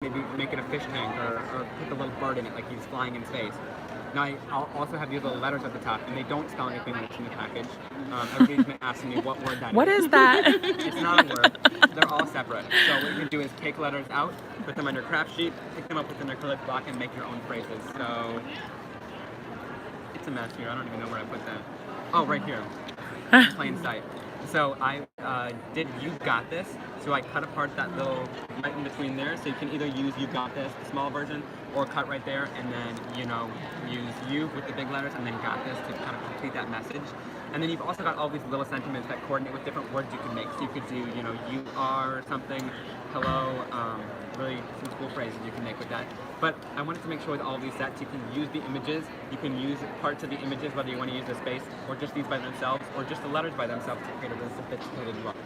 maybe make it a fish tank or put the little bird in it like he's flying in space. Now I'll also have these little letters at the top, and they don't spell anything that's in the package. Everybody's been asking me what word that What is. is that? It's not a word. They're all separate. So what you can do is take letters out, put them on your craft sheet, pick them up with an acrylic block, and make your own phrases. So it's a mess here. I don't even know where I put that. Oh, right here. In plain sight. So I did You Got This. So I cut apart that little right in between there. So you can either use You Got This, the small version, or cut right there and then, use You with the big letters and then Got This to kind of complete that message. And then you've also got all these little sentiments that coordinate with different words you can make. So you could do, you are something, hello, really some cool phrases you can make with that. But I wanted to make sure with all these sets you can use the images, you can use parts of the images, whether you want to use the space, or just these by themselves, or just the letters by themselves to create a really sophisticated look.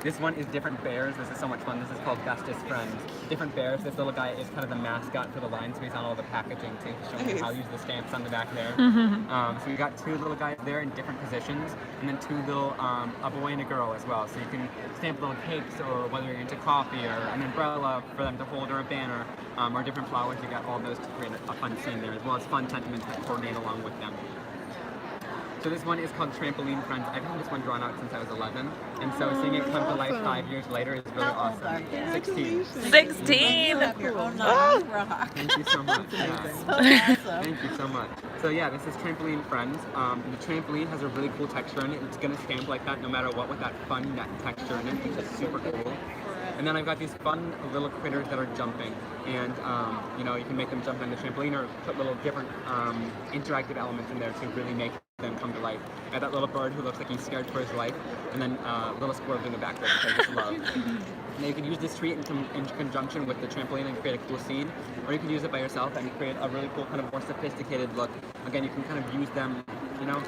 This one is Different Bears. This is so much fun. This is called Bestest Friends. Different Bears. This little guy is kind of the mascot for the line, so he's on all the packaging too, to show you how to use the stamps on the back there. So we got two little guys there in different positions, and then two little, a boy and a girl as well. So you can stamp little cakes, or whether you're into coffee, or an umbrella for them to hold, or a banner, or different flowers. You got all those to create a fun scene there, as well as fun sentiments that coordinate along with them. So this one is called Trampoline Friends. I've had this one drawn out since I was 11, and so seeing it come to life 5 years later is really awesome. 16. 16! Oh. Thank you so much. Yeah. So awesome. Thank you so much. So yeah, this is Trampoline Friends. The trampoline has a really cool texture in it. It's going to stamp like that no matter what, with that fun net texture in it, which is super cool. And then I've got these fun little critters that are jumping, and you can make them jump on the trampoline or put little different interactive elements in there to really make them come to life. I have that little bird who looks like he's scared for his life, and then little squirrels in the background, which I just love. Now you can use this tree in conjunction with the trampoline and create a cool scene, or you can use it by yourself and create a really cool, kind of more sophisticated look. Again, you can kind of use them,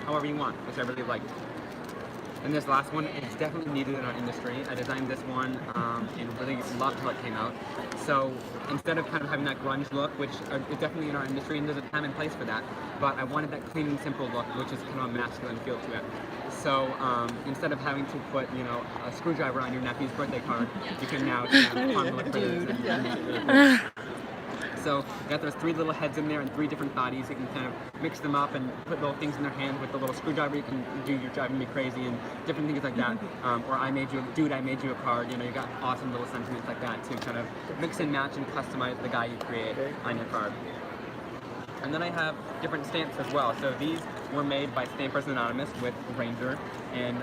however you want, which I really like. And this last one is definitely needed in our industry. I designed this one and really loved how it came out. So instead of kind of having that grunge look, which is definitely in our industry, and there's a time and place for that, but I wanted that clean and simple look, which is kind of a masculine feel to it. So instead of having to put, a screwdriver on your nephew's birthday card, you can now fun little critters and make it really cool. So you got those 3 little heads in there and 3 different bodies. You can kind of mix them up and put little things in their hands with the little screwdriver. You can do You're Driving Me Crazy and different things like that. Or I made you a card. You got awesome little sentiments like that to kind of mix and match and customize the guy you create on your card. And then I have different stamps as well. So these were made by Stampers Anonymous with Reinkers, and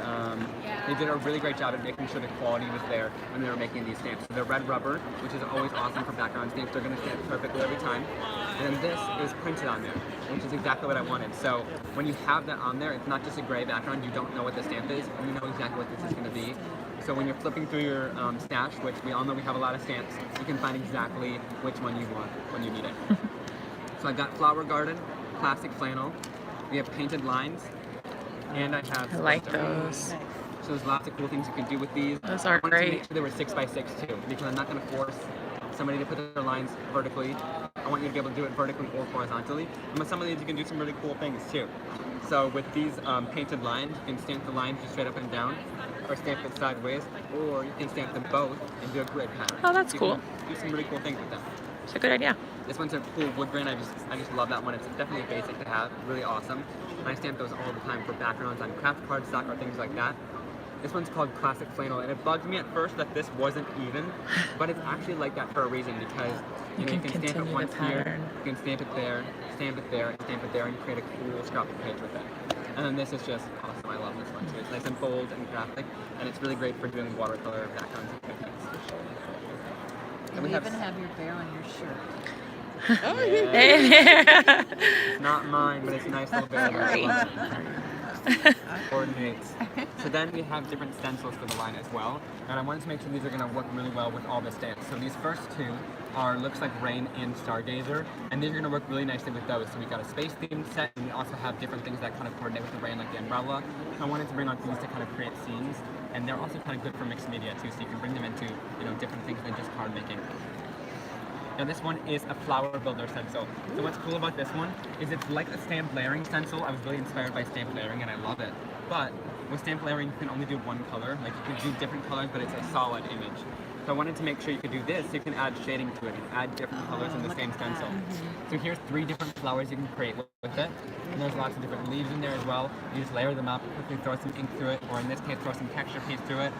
they did a really great job at making sure the quality was there when they were making these stamps. So they're red rubber, which is always awesome for background stamps. They're going to stamp perfectly every time. And then this is printed on there, which is exactly what I wanted. So when you have that on there, it's not just a gray background. You don't know what the stamp is, and you know exactly what this is going to be. So when you're flipping through your stash, which we all know we have a lot of stamps, you can find exactly which one you want when you need it. So I've got Flower Garden, Classic Flannel, we have Painted Lines, and I have I like Splinter. those. So there's lots of cool things you can do with these. Those are I wanted to make great. sure they were 6x6 too, because I'm not going to force somebody to put their lines vertically. I want you to be able to do it vertically or horizontally. And with some of these you can do some really cool things too. So with these painted lines, you can stamp the lines just straight up and down, or stamp it sideways, or you can stamp them both and do a grid pattern. Oh, that's So you cool. can do some really cool things with them. It's a good idea. This one's a cool wood grain. I just love that one. It's definitely basic to have, really awesome. And I stamp those all the time for backgrounds on craft cardstock or things like that. This one's called Classic Flannel, and it bugged me at first that this wasn't even, but it's actually like that for a reason, because you can stamp it continue once the here, pattern. you can stamp it there, stamp it there, and stamp it there, and create a cool scrapbook page with it. And then this is just awesome. I love this one too. It's nice and bold and graphic, and it's really great for doing watercolor backgrounds and techniques. And we even have your bear on your shirt. Oh, yeah. It's not mine, but it's a nice little bear. Coordinates. So then we have different stencils for the line as well, and I wanted to make sure these are going to work really well with all the stamps. So these first 2 are Looks Like Rain and Stargazer, and these are going to work really nicely with those. So we got a space themed set, and we also have different things that kind of coordinate with the rain, like the umbrella. So I wanted to bring on things to kind of create scenes, and they're also kind of good for mixed media too, so you can bring them into different things than just card making. Now this one is a flower builder stencil. So what's cool about this one is it's like a stamp layering stencil. I was really inspired by stamp layering and I love it. But with stamp layering you can only do one color. Like you can do different colors, but it's a solid image. So I wanted to make sure you could do this, so you can add shading to it and add different colors in the same stencil. So here's 3 different flowers you can create with it. And there's lots of different leaves in there as well. You just layer them up, quickly throw some ink through it, or in this case, throw some texture piece through it.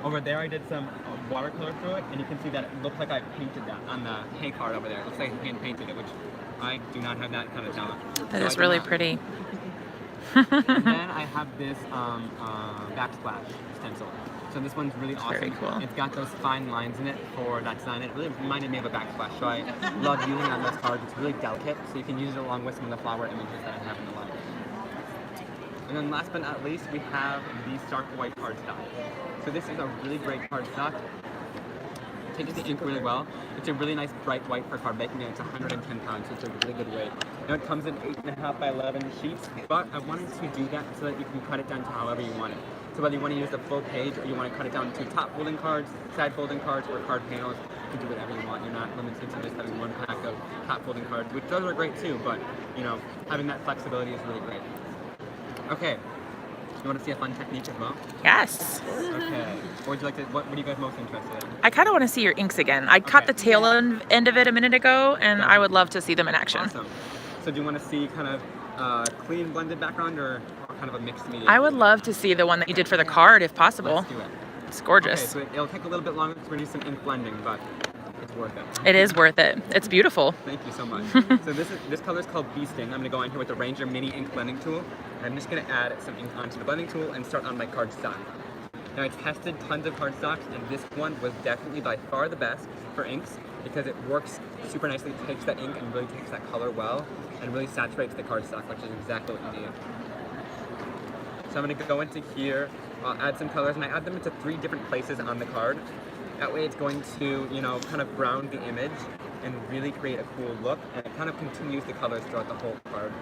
Over there, I did some watercolor through it, and you can see that it looked like I painted that on the hay card over there. It looks like I hand painted it, which I do not have that kind of talent. That is really pretty. And then I have this Backsplash stencil. So this one's really awesome. Very cool. It's got those fine lines in it for that design. It really reminded me of a Backsplash, so I love using it on those cards. It's really delicate, so you can use it along with some of the flower images that I have in the line. And then last but not least, we have the Stark White cardstock. So this is a really great cardstock. It takes the ink really well. It's a really nice bright white for card making, and it's 110 pounds, so it's a really good weight. Now it comes in 8.5 by 11 sheets, but I wanted to do that so that you can cut it down to however you want it. So whether you want to use the full page or you want to cut it down to top folding cards, side folding cards, or card panels, you can do whatever you want. You're not limited to just having one pack of top folding cards, which those are great too, but you know, having that flexibility is really great. Okay, you want to see a fun technique as well? Yes. Okay, what would you like to, what are you guys most interested in? I kind of want to see your inks again. I caught the tail end of it a minute ago, and I would love to see them in action. Awesome. So do you want to see kind of clean blended background or kind of a mixed media? I would love to see the one that you did for the card, if possible. Let's do it. It's gorgeous. Okay, so it'll take a little bit longer because we're going to do some ink blending, but it's worth it. It is worth it. It's beautiful. Thank you so much. So this color is called Bee Sting. I'm going to go in here with the Ranger Mini Ink Blending Tool. And I'm just going to add some ink onto the blending tool and start on my cardstock. Now I tested tons of cardstocks, and this one was definitely by far the best for inks because it works super nicely. It takes that ink and really takes that color well and really saturates the cardstock, which is exactly what you need. So I'm going to go into here, I'll add some colors, and I add them into 3 different places on the card. That way it's going to, you know, kind of ground the image and really create a cool look, and it kind of continues the colors throughout the whole card.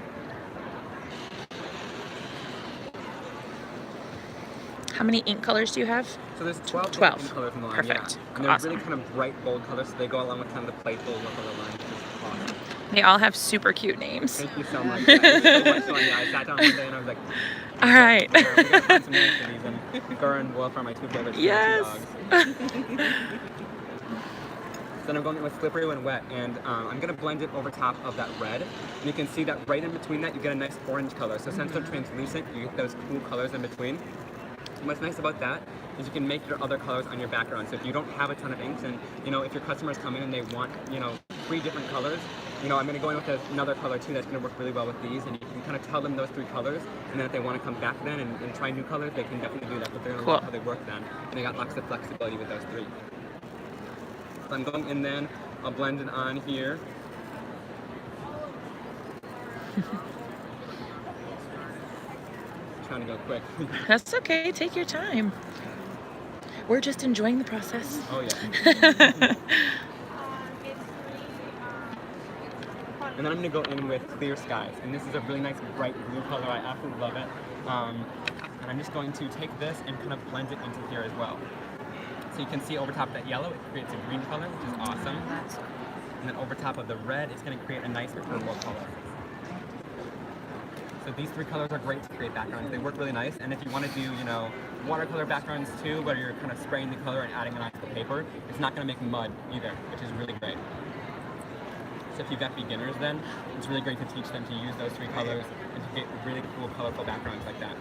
How many ink colors do you have? So there's 12 ink colors in the line. Perfect. Yeah. And they're really kind of bright, bold colors, so they go along with kind of the playful look of the line, which is awesome. They all have super cute names. Thank you so much. Yeah, it was so much fun. Yeah, I sat down one day and I was like, All right. we gotta find some names for these. And Gura and Wolf are my 2 favorite Yes. dogs. So then I'm going in with Slippery When Wet, and I'm going to blend it over top of that red. And you can see that right in between that, you get a nice orange color. So since they're translucent, you get those cool colors in between. And what's nice about that is you can make your other colors on your background. So if you don't have a ton of inks, and you know, if your customers come in and they want, you know, 3 different colors, you know, I'm going to go in with another color too that's going to work really well with these, and you can kind of tell them those 3 colors, and then if they want to come back then and try new colors, they can definitely do that, but they're going to love how they work then, and they got lots of flexibility with those 3. So I'm going in then, I'll blend it on here. Trying to go quick. That's okay. Take your time. We're just enjoying the process. Oh yeah. And then I'm going to go in with Clear Skies, and this is a really nice bright blue color. I absolutely love it. And I'm just going to take this and kind of blend it into here as well. So you can see over top of that yellow, it creates a green color, which is awesome. And then over top of the red, it's going to create a nice purple color. So these 3 colors are great to create backgrounds. They work really nice. And if you want to do, you know, watercolor backgrounds too, where you're kind of spraying the color and adding it onto the paper, it's not going to make mud either, which is really great. So if you've got beginners then, it's really great to teach them to use those 3 colors and to get really cool, colorful backgrounds like that.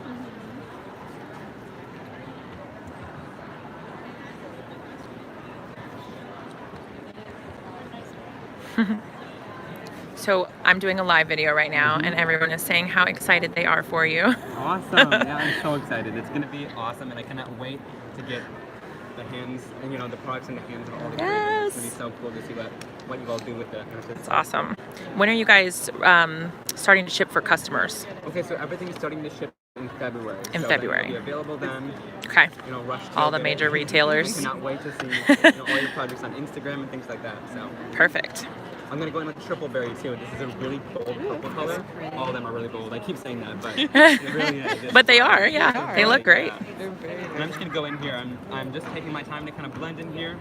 So I'm doing a live video right now, and everyone is saying how excited they are for you. Awesome! Yeah, I'm so excited. It's going to be awesome, and I cannot wait to get the hands, and you know, the products in the hands of all the creators. It's going to be so cool to see what you all do with it. It's awesome. When are you guys starting to ship for customers? Okay, so everything is starting to ship in February. In so February. It'll be available then. Okay. You know, rush to all the get major it. retailers. I cannot wait to see you know, all your projects on Instagram and things like that. So. Perfect. I'm going to go in with Triple Berry too. This is a really bold purple color. All of them are really bold. I keep saying that, but it really is. But they are, yeah. They look great. Yeah. And I'm just going to go in here. I'm just taking my time to kind of blend in here.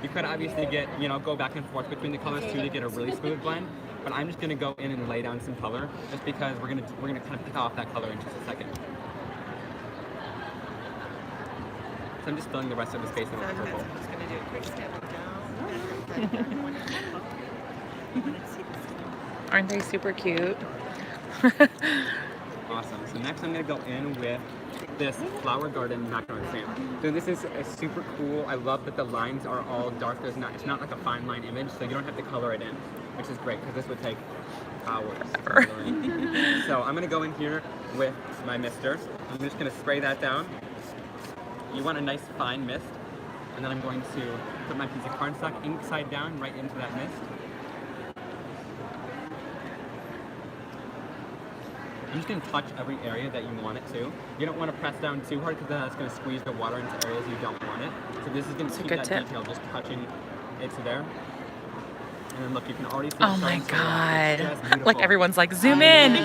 You could obviously get, you know, go back and forth between the colors too to get a really smooth blend. But I'm just going to go in and lay down some color just because we're going to kind of pick off that color in just a second. So I'm just filling the rest of the space in with purple. Aren't they super cute? Awesome. So next I'm going to go in with this flower garden background stamp. So this is a super cool. I love that the lines are all dark. It's not like a fine line image, so you don't have to color it in, which is great because this would take hours. So I'm going to go in here with my mister. I'm just going to spray that down. You want a nice fine mist, and then I'm going to put my piece of cardstock ink side down right into that mist. I'm just going to touch every area that you want it to. You don't want to press down too hard because then that's going to squeeze the water into areas you don't want it. So this is going to keep that detail just touching it to there. And then look, you can already see Oh my god. Look, everyone's like, zoom in,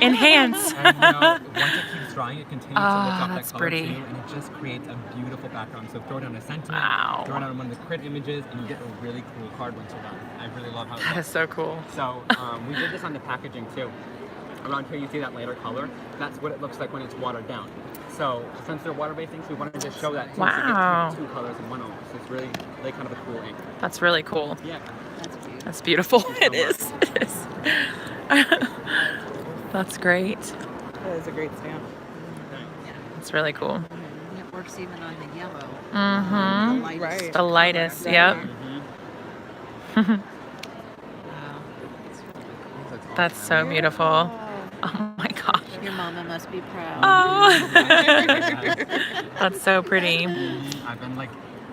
enhance. And you know, once it keeps drying, it continues to lift off that that's color pretty. too, and it just creates a beautiful background. So throw it on a sentiment, Wow. throw it on one of the crit images, and you get a really cool card once you're done. I really love how it That looks. is so cool. So we did this on the packaging too. Around here you see that lighter color. That's what it looks like when it's watered down. So since they're water-based inks, we wanted to show that too. Wow. So you get two colors in one almost. It's really kind of a cool ink. That's really cool. Yeah. That's beautiful. Thank you It so is. It is. That's great. That is a great stamp. It's really cool. It works even on the yellow. Mm-hmm. The lightest. Right. The lightest, color. yep. Mm-hmm. Wow. That's so beautiful. Oh my gosh. Your mama must be proud. Oh. That's so pretty. I've been like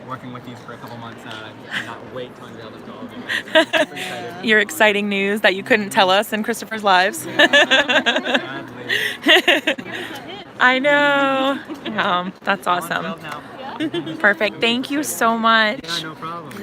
working with these for a couple months now. I cannot wait to unveil this to all of you. I'm super excited. Your exciting news that you couldn't tell us in Christopher's lives. Sadly. I know. That's On awesome. 12 now. Perfect. Thank you so much. Yeah, no problem.